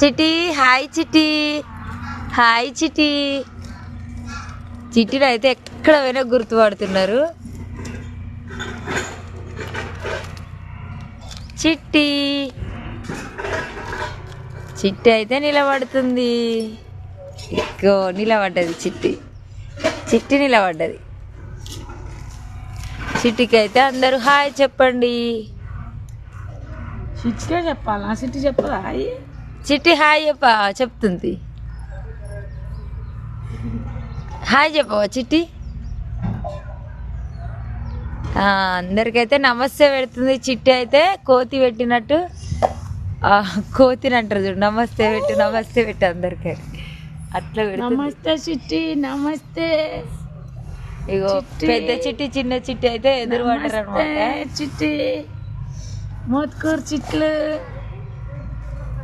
చిట్టి హాయ్ చిట్టి, హాయ్ చిట్టి. చిట్టిని అయితే ఎక్కడ పోయినా గుర్తుపడుతున్నారు. చిట్టి చిట్టి అయితే నిలబడుతుంది. ఎక్కువ నిలబడ్డది చిట్టి, చిట్టి నిలబడ్డది. చిట్టికి అయితే అందరూ హాయ్ చెప్పండి. చిట్టికే చెప్పాలా? చిట్టి చెప్పదా హాయ్? చిట్టి హాయ్ చెప్తుంది. హాయ్ చెప్పవా చిట్టి? అందరికైతే నమస్తే పెడుతుంది. చిట్టి అయితే కోతి పెట్టినట్టు కోతిని అంటారు చూడు, నమస్తే పెట్టు అందరికీ అట్లా పెడుతుంది. నమస్తే చిట్టి, నమస్తే. ఇగో పెద్ద చిట్టి చిన్న చిట్టి అయితే ఎదురు పడ్డారు అనమాట. చిట్టి మోత్కూరు చిట్లు.